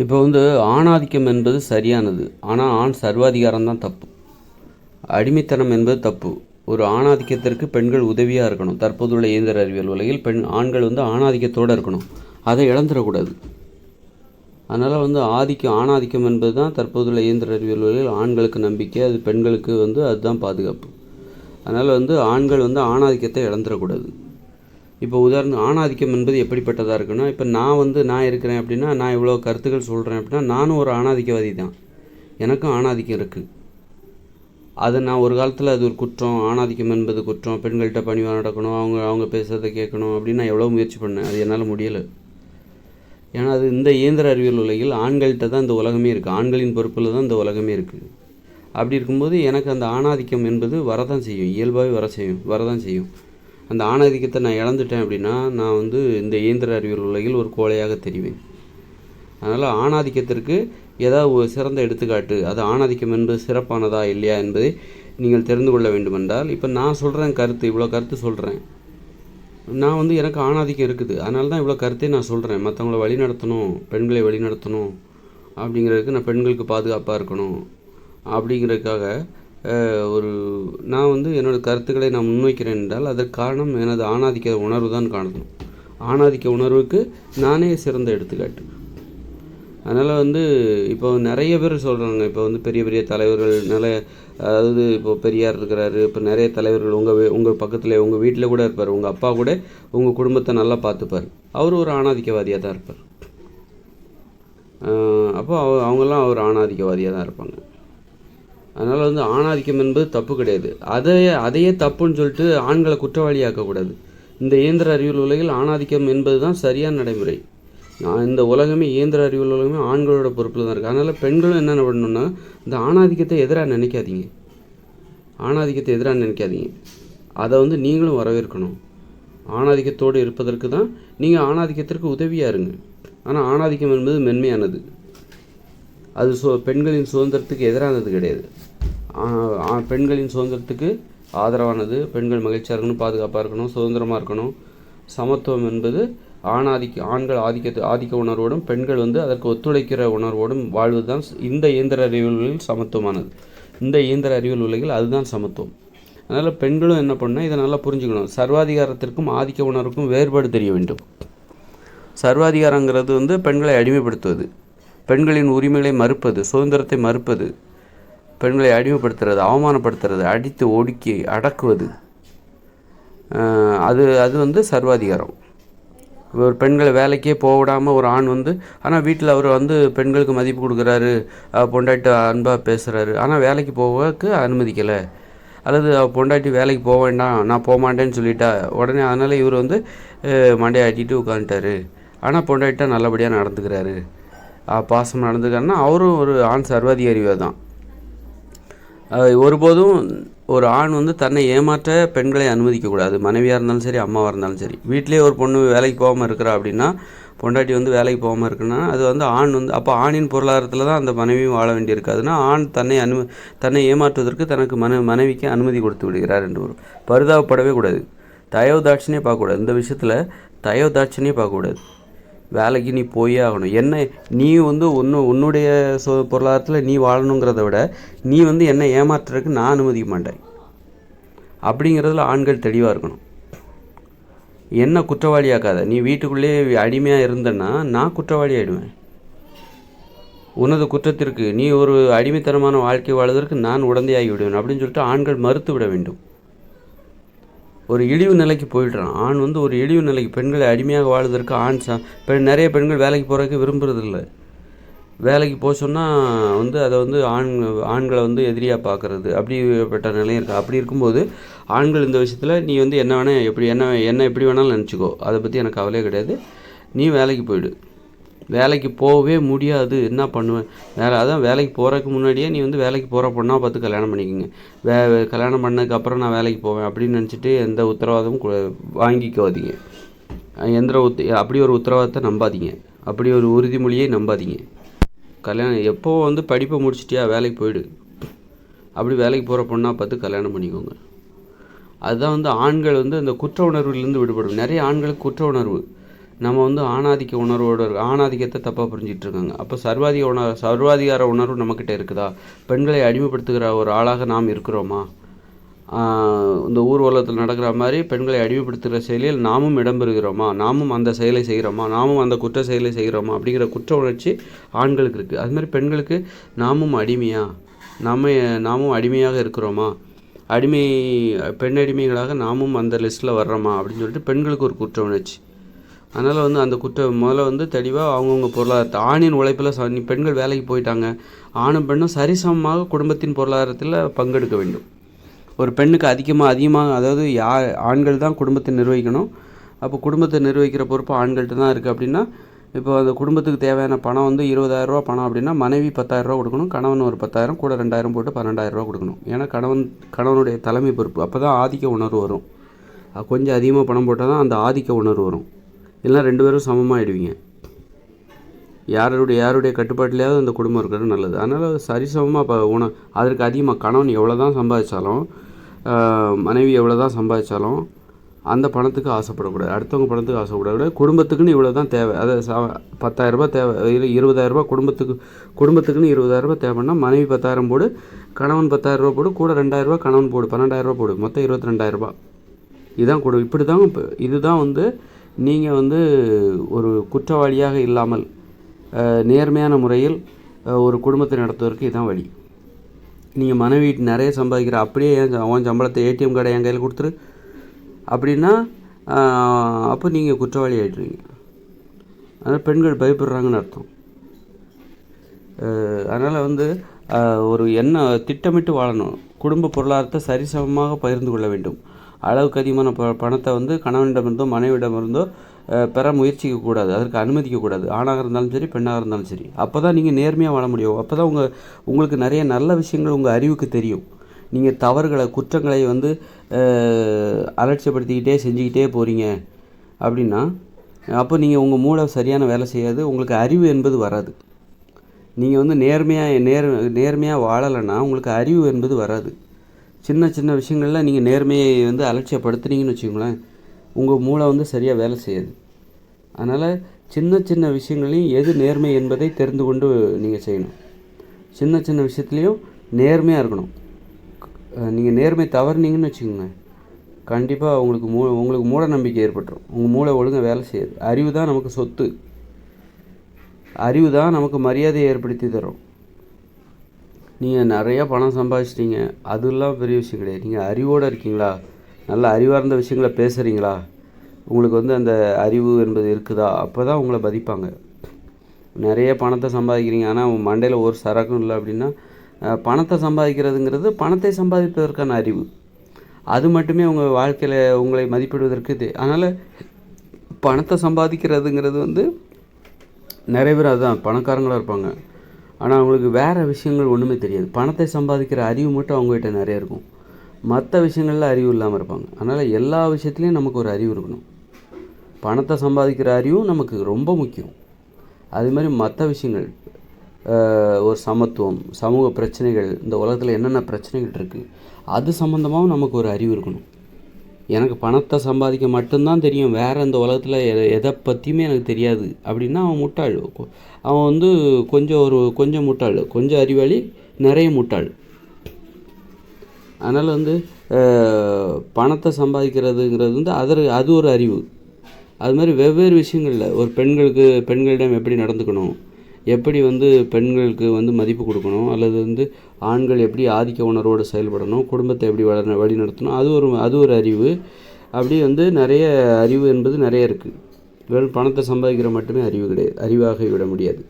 இப்போ ஆணாதிக்கம் என்பது சரியானது. ஆனால் ஆண் சர்வாதிகாரம் தான் தப்பு. அடிமைத்தனம் என்பது தப்பு. ஒரு ஆணாதிக்கத்திற்கு பெண்கள் உதவியாக இருக்கணும். தற்போதுள்ள இயந்திர அறிவியல் உலகில் ஆண்கள் ஆணாதிக்கத்தோடு இருக்கணும். அதை இழந்துடக்கூடாது. அதனால் ஆணாதிக்கம் என்பது தான் தற்போதுள்ள இயந்திர அறிவியல் உலகில் ஆண்களுக்கு நம்பிக்கை, அது பெண்களுக்கு அதுதான் பாதுகாப்பு. அதனால் ஆண்கள் ஆணாதிக்கத்தை இழந்துடக்கூடாது. இப்போ உதாரணம், ஆணாதிக்கம் என்பது எப்படிப்பட்டதாக இருக்குன்னா, இப்போ நான் இருக்கிறேன் அப்படின்னா, நான் இவ்வளோ கருத்துக்கள் சொல்கிறேன் அப்படின்னா, நானும் ஒரு ஆணாதிக்கவாதி தான். எனக்கும் ஆணாதிக்கம் இருக்குது. அது நான் ஒரு காலத்தில் அது ஒரு குற்றம், ஆணாதிக்கம் என்பது குற்றம், பெண்கள்கிட்ட பணிவாக நடக்கணும், அவங்க பேசுகிறத கேட்கணும் அப்படின்னு நான் எவ்வளோ முயற்சி பண்ணேன். அது என்னால் முடியலை. ஏன்னா அது இந்த இயந்திர அறிவியல் உலகில் ஆண்கள்கிட்ட தான் இந்த உலகமே இருக்குது. ஆண்களின் பொறுப்பில் தான் இந்த உலகமே இருக்குது. அப்படி இருக்கும்போது எனக்கு அந்த ஆணாதிக்கம் என்பது வரதான் செய்யும், இயல்பாகவே வரதான் செய்யும். அந்த ஆணாதிக்கத்தை நான் இழந்துட்டேன் அப்படின்னா, நான் இந்த இயந்திர அறிவியல் உலகில் ஒரு கோழையாக தெரிவேன். அதனால் ஆணாதிக்கத்திற்கு ஏதாவது ஒரு சிறந்த எடுத்துக்காட்டு, அது ஆணாதிக்கம் என்பது சிறப்பானதா இல்லையா என்பதை நீங்கள் தெரிந்து கொள்ள வேண்டுமென்றால், இப்போ நான் சொல்கிறேன் இவ்வளோ கருத்து சொல்கிறேன். நான் எனக்கு ஆணாதிக்கம் இருக்குது, அதனால தான் இவ்வளோ கருத்தை நான் சொல்கிறேன். மற்றவங்கள வழி நடத்தணும், பெண்களை வழி நடத்தணும் அப்படிங்கிறதுக்கு, நான் பெண்களுக்கு பாதுகாப்பாக இருக்கணும் அப்படிங்கிறதுக்காக நான் என்னோடய கருத்துக்களை நான் முன்வைக்கிறேன் என்றால், அதற்கு காரணம் எனது ஆணாதிக்க உணர்வு தான் காரணம். ஆணாதிக்க உணர்வுக்கு நானே சிறந்த எடுத்துக்காட்டு. அதனால் இப்போ நிறைய பேர் சொல்கிறாங்க, இப்போ பெரிய பெரிய தலைவர்கள், அதாவது இப்போ பெரியார் இருக்கிறாரு, இப்போ நிறைய தலைவர்கள் உங்கள் பக்கத்தில், உங்கள் வீட்டில் கூட இருப்பார். உங்கள் அப்பா கூட உங்கள் குடும்பத்தை நல்லா பார்த்துப்பார். அவர் ஒரு ஆணாதிக்கவாதியாக தான் இருப்பார். அப்போ அவங்கெல்லாம் ஒரு ஆணாதிக்கவாதியாக தான் இருப்பாங்க. அதனால் ஆணாதிக்கம் என்பது தப்பு கிடையாது. அதையே தப்புன்னு சொல்லிட்டு ஆண்களை குற்றவாளியாக்கக்கூடாது. இந்த இயந்திர அறிவியல் உலகில் ஆணாதிக்கம் என்பது தான் சரியான நடைமுறை. இந்த உலகமே, இயந்திர அறிவியல் உலகமே ஆண்களோட பொறுப்பில் தான் இருக்குது. அதனால் பெண்களும் என்னென்ன பண்ணணும்னா, இந்த ஆணாதிக்கத்தை எதிராக நினைக்காதீங்க. அதை நீங்களும் வரவேற்கணும். ஆணாதிக்கத்தோடு இருப்பதற்கு தான் நீங்கள் ஆணாதிக்கத்திற்கு உதவியாக இருங்க. ஆனால் ஆணாதிக்கம் என்பது மென்மையானது. அது பெண்களின் சுதந்திரத்துக்கு எதிரானது கிடையாது. பெண்களின் சுதந்திரத்துக்கு ஆதரவானது. பெண்கள் மகிழ்ச்சியாக இருக்கணும், பாதுகாப்பாக இருக்கணும், சுதந்திரமாக இருக்கணும். சமத்துவம் என்பது ஆண்கள் ஆதிக்க உணர்வோடும் பெண்கள் அதற்கு ஒத்துழைக்கிற உணர்வோடும் வாழ்வது தான் இந்த இயந்திர அறிவியல் உலகில் சமத்துவமானது. இந்த இயந்திர அறிவியல் உலகில் அதுதான் சமத்துவம். அதனால் பெண்களும் என்ன பண்ணால் இதை நல்லா புரிஞ்சுக்கணும். சர்வாதிகாரத்திற்கும் ஆதிக்க உணர்வுக்கும் வேறுபாடு தெரிய வேண்டும். சர்வாதிகாரங்கிறது பெண்களை அடிமைப்படுத்துவது, பெண்களின் உரிமைகளை மறுப்பது, சுதந்திரத்தை மறுப்பது, பெண்களை அடிமைப்படுத்துறது, அவமானப்படுத்துறது, அடித்து ஒடுக்கி அடக்குவது, அது சர்வாதிகாரம். ஒரு பெண்களை வேலைக்கே போடாமல் ஒரு ஆண் ஆனால் வீட்டில் அவர் பெண்களுக்கு மதிப்பு கொடுக்குறாரு, பொண்டாட்டி அன்பாக பேசுகிறாரு, ஆனால் வேலைக்கு போவதுக்கு அனுமதிக்கலை, அல்லது பொண்டாட்டி வேலைக்கு போக வேண்டாம், நான் போக மாட்டேன்னு சொல்லிட்டா உடனே, அதனால் இவர் மண்டையை ஆட்டிட்டு உட்காந்துட்டாரு. ஆனால் பொண்டாட்டிட்ட நல்லபடியாக நடந்துக்கிறாரு, பாசம் நடந்துக்கிறாருன்னா அவரும் ஒரு ஆண் சர்வாதிகாரியாக தான். ஒருபோதும் ஒரு ஆண் தன்னை ஏமாற்ற பெண்களை அனுமதிக்கக்கூடாது. மனைவியாக இருந்தாலும் சரி, அம்மாவாக இருந்தாலும் சரி. வீட்டிலே ஒரு பொண்ணு வேலைக்கு போகாமல் இருக்கிறா அப்படின்னா, பொண்டாட்டி வேலைக்கு போகாமல் இருக்குன்னா, அது ஆண் அப்போ ஆணின் பொருளாதாரத்தில் தான் அந்த மனைவியும் வாழ வேண்டியிருக்காதுன்னா, ஆண் தன்னை ஏமாற்றுவதற்கு தனக்கு மனைவிக்கு அனுமதி கொடுத்து விடுகிறார் என்று ஒரு பரிதாபப்படவே கூடாது. தயவு தாட்சணியே பார்க்கக்கூடாது. இந்த விஷயத்தில் தயவு தாட்சணியே பார்க்கக்கூடாது. வேலைக்கு நீ போயே ஆகணும். நீ உன்னுடைய பொருளாதாரத்தில் நீ வாழணுங்கிறத விட, நீ என்னை ஏமாற்றுறதுக்கு நான் அனுமதிக்க மாட்டேன் அப்படிங்கிறதுல ஆண்கள் தெளிவாக இருக்கணும். என்ன குற்றவாளியாக்காத. நீ வீட்டுக்குள்ளேயே அடிமையாக இருந்தன்னா நான் குற்றவாளி ஆகிடுவேன். உனது குற்றத்திற்கு நீ ஒரு அடிமைத்தனமான வாழ்க்கை வாழ்வதற்கு நான் உடந்தையாகி விடுவேன் அப்படின்னு சொல்லிட்டு ஆண்கள் மறுத்து விட வேண்டும். ஒரு இழிவு நிலைக்கு போயிடுறான் ஆண். ஒரு இழிவு நிலைக்கு, பெண்களை அடிமையாக வாழ்வதற்கு நிறைய பெண்கள் வேலைக்கு போகிறதுக்கு விரும்புறதில்லை. வேலைக்கு போக சொன்னால் அதை ஆண்களை எதிரியாக பார்க்குறது, அப்படிப்பட்ட நிலையம் இருக்குது. அப்படி இருக்கும்போது ஆண்கள் இந்த விஷயத்தில் நீ என்ன வேணால் என்ன எப்படி வேணாலும் நினச்சிக்கோ, அதை பற்றி எனக்கு கவலையே கிடையாது, நீ வேலைக்கு போயிடு. வேலைக்கு போகவே முடியாது, என்ன பண்ணுவேன்? அதான் வேலைக்கு போகிறதுக்கு முன்னாடியே நீ வேலைக்கு போகிற பொண்ணா பார்த்து கல்யாணம் பண்ணிக்கோங்க. கல்யாணம் பண்ணதுக்கப்புறம் நான் வேலைக்கு போவேன் அப்படின்னு நினச்சிட்டு எந்த உத்தரவாதமும் வாங்கிக்காதீங்க. அப்படி ஒரு உத்தரவாதத்தை நம்பாதீங்க, அப்படி ஒரு உறுதிமொழியை நம்பாதீங்க. கல்யாணம் எப்போ படிப்பை முடிச்சிட்டியா வேலைக்கு போயிடு, அப்படி வேலைக்கு போகிற பொண்ணா பார்த்து கல்யாணம் பண்ணிக்கோங்க. அதுதான் ஆண்கள் அந்த குற்ற உணர்வுலேருந்து விடுபடும். நிறைய ஆண்களுக்கு குற்ற உணர்வு, நம்ம வந்து ஆணாதிக்க உணர்வோடு ஆணாதிக்கத்தை தப்பாக புரிஞ்சிட்டு இருக்காங்க. அப்போ சர்வாதிகார உணர்வு நம்மக்கிட்ட இருக்குதா? பெண்களை அடிமைப்படுத்துகிற ஒரு ஆளாக நாம் இருக்கிறோமா? இந்த ஊர்வலத்தில் நடக்கிற மாதிரி பெண்களை அடிமைப்படுத்துகிற செயலில் நாமும் இடம்பெறுகிறோமா? நாமும் அந்த செயலை செய்கிறோமா? நாமும் அந்த குற்ற செயலை செய்கிறோமா? அப்படிங்கிற குற்ற உணர்ச்சி ஆண்களுக்கு இருக்குது. அதுமாதிரி பெண்களுக்கு நாமும் நாமும் அடிமையாக இருக்கிறோமா? பெண் அடிமைகளாக நாமும் அந்த லிஸ்ட்டில் வர்றோமா அப்படின்னு சொல்லிட்டு பெண்களுக்கு ஒரு குற்ற உணர்ச்சி. அதனால் வந்து அந்த முதல்ல வந்து தெளிவாக அவங்கவுங்க பொருளாதாரத்தை ஆணின் உழைப்பில் பெண்கள் வேலைக்கு போயிட்டாங்க, ஆணும் பெண்ணும் சரிசமமாக குடும்பத்தின் பொருளாதாரத்தில் பங்கெடுக்க வேண்டும். ஒரு பெண்ணுக்கு அதிகமாக அதாவது ஆண்கள் தான் குடும்பத்தை நிர்வகிக்கணும். அப்போ குடும்பத்தை நிர்வகிக்கிற பொறுப்பு ஆண்கள்கிட்ட தான் இருக்குது. அப்படின்னா இப்போ அந்த குடும்பத்துக்கு தேவையான பணம் வந்து 20,000 பணம் அப்படின்னா மனைவி 10,000 கொடுக்கணும், கணவன் ஒரு 10,000 கூட 2,000 போட்டு 12,000 கொடுக்கணும். ஏன்னா கணவனுடைய தலைமை பொறுப்பு. அப்போ தான் ஆதிக்க உணர்வு வரும். கொஞ்சம் அதிகமாக பணம் போட்டால் தான் அந்த ஆதிக்க உணர்வு வரும். இல்லைனா 2 பேரும் சமமாகிடுவீங்க. யாருடைய கட்டுப்பாட்டிலேயாவது அந்த குடும்பம் இருக்கிறது நல்லது. அதனால் சரிசமமாக இப்போ அதற்கு அதிகமாக கணவன் எவ்வளோ தான் சம்பாதிச்சாலும் மனைவி எவ்வளோ தான் சம்பாதிச்சாலும் அந்த பணத்துக்கு ஆசைப்படக்கூடாது, அடுத்தவங்க பணத்துக்கு ஆசைப்படக்கூடாது. குடும்பத்துக்குன்னு இவ்வளோ தான் தேவை. அதை 10,000 தேவை, 20,000 குடும்பத்துக்குன்னு 20,000 தேவைன்னா மனைவி 10,000 போடு, கணவன் 10,000 போடு, கூட 2,000 கணவன் போடு, 12,000 போடு, மொத்தம் 22,000. இதுதான் இப்படி தான். இதுதான் வந்து நீங்கள் வந்து ஒரு குற்றவாளியாக இல்லாமல் நேர்மையான முறையில் ஒரு குடும்பத்தை நடத்துவதற்கு இதுதான் வழி. நீங்கள் மனைவி நிறைய சம்பாதிக்கிற அப்படியே அவன் சம்பளத்தை ஏடிஎம் கார்டை என் கையில் கொடுத்துரு அப்படின்னா அப்போ நீங்கள் குற்றவாளி ஆகிடுவீங்க. அதனால் பெண்கள் பயப்படுறாங்கன்னு அர்த்தம். அதனால் வந்து ஒரு திட்டமிட்டு வாழணும். குடும்ப பொருளாதாரத்தை சரிசமமாக பகிர்ந்து கொள்ள வேண்டும். அளவுக்கு அதிகமான பணத்தை வந்து கணவனிடமிருந்தோ மனைவியிடமிருந்தோ பெற முயற்சிக்கக்கூடாது, அதற்கு அனுமதிக்கக்கூடாது. ஆணாக இருந்தாலும் சரி, பெண்ணாக இருந்தாலும் சரி. அப்போ தான் நீங்கள் நேர்மையாக வாழ முடியும். அப்போ தான் உங்களுக்கு நிறைய நல்ல விஷயங்கள் உங்கள் அறிவுக்கு தெரியும். நீங்கள் குற்றங்களை வந்து அலட்சியப்படுத்திக்கிட்டே செஞ்சுக்கிட்டே போகிறீங்க அப்படின்னா அப்போ நீங்கள் உங்கள் மூளை சரியான வேலை செய்யாது, உங்களுக்கு அறிவு என்பது வராது. நீங்கள் வந்து நேர்மையாக வாழலைன்னா உங்களுக்கு அறிவு என்பது வராது. சின்ன விஷயங்களில் நீங்கள் நேர்மையை வந்து அலட்சியப்படுத்துனீங்கன்னு வச்சுக்கோங்களேன், உங்கள் மூளை வந்து சரியாக வேலை செய்யாது. அதனால் சின்ன விஷயங்களையும் எது நேர்மை என்பதை தெரிந்து கொண்டு நீங்கள் செய்யணும். சின்ன விஷயத்துலேயும் நேர்மையாக இருக்கணும். நீங்கள் நேர்மை தவறுனீங்கன்னு வச்சுக்கோங்க, கண்டிப்பாக உங்களுக்கு மூட நம்பிக்கை ஏற்பட்டுரும். உங்கள் மூளை ஒழுங்காக வேலை செய்யாது. அறிவு தான் நமக்கு சொத்து. அறிவு தான் நமக்கு மரியாதையை ஏற்படுத்தி தரும். நீங்கள் நிறையா பணம் சம்பாதிச்சிட்டீங்க, அதெல்லாம் பெரிய விஷயம் கிடையாது. நீங்கள் அறிவோடு இருக்கீங்களா, நல்ல அறிவார்ந்த விஷயங்களை பேசுகிறீங்களா, உங்களுக்கு வந்து அந்த அறிவு என்பது இருக்குதா, அப்போ தான் உங்களை மதிப்பாங்க. நிறைய பணத்தை சம்பாதிக்கிறீங்க ஆனால் மண்டையில் ஒரு சரக்கும் இல்லை அப்படின்னா பணத்தை சம்பாதிக்கிறதுங்கிறது பணத்தை சம்பாதிப்பதற்கான அறிவு. அது மட்டுமே உங்கள் வாழ்க்கையில் உங்களை மதிப்பிடுவதற்கு அதனால் பணத்தை சம்பாதிக்கிறதுங்கிறது வந்து நிறைய பேர் அதுதான் பணக்காரங்களாக இருப்பாங்க, ஆனால் அவங்களுக்கு வேறு விஷயங்கள் ஒன்றுமே தெரியாது. பணத்தை சம்பாதிக்கிற அறிவு மட்டும் அவங்ககிட்ட நிறைய இருக்கும், மற்ற விஷயங்களில் அறிவு இல்லாமல் இருப்பாங்க. அதனால் எல்லா விஷயத்துலையும் நமக்கு ஒரு அறிவு இருக்கணும். பணத்தை சம்பாதிக்கிற அறிவும் நமக்கு ரொம்ப முக்கியம். அது மாதிரி மற்ற விஷயங்கள், ஒரு சமத்துவம், சமூக பிரச்சனைகள், இந்த உலகத்தில் என்னென்ன பிரச்சனைகள் இருக்குது அது சம்மந்தமாகவும் நமக்கு ஒரு அறிவு இருக்கணும். எனக்கு பணத்தை சம்பாதிக்க மட்டும்தான் தெரியும், வேறு இந்த உலகத்தில் எதை பற்றியுமே எனக்கு தெரியாது அப்படின்னா அவன் முட்டாள். அவன் வந்து கொஞ்சம் முட்டாள், கொஞ்சம் அறிவாளி, நிறைய முட்டாள். அதனால் வந்து பணத்தை சம்பாதிக்கிறதுங்கிறது வந்து அது ஒரு அறிவு. அது மாதிரி வெவ்வேறு விஷயங்களில் ஒரு பெண்களிடம் எப்படி நடந்துக்கணும், எப்படி வந்து பெண்களுக்கு வந்து மதிப்பு கொடுக்கணும், அல்லது வந்து ஆண்கள் எப்படி ஆதிக்க உணர்வோடு செயல்படணும், குடும்பத்தை எப்படி வழி நடத்தணும், அது ஒரு அறிவு. அப்படி வந்து நிறைய அறிவு என்பது நிறைய இருக்குது. வெறும் பணத்தை சம்பாதிக்கிற மட்டுமே அறிவு கிடையாது, அறிவாக விட முடியாது.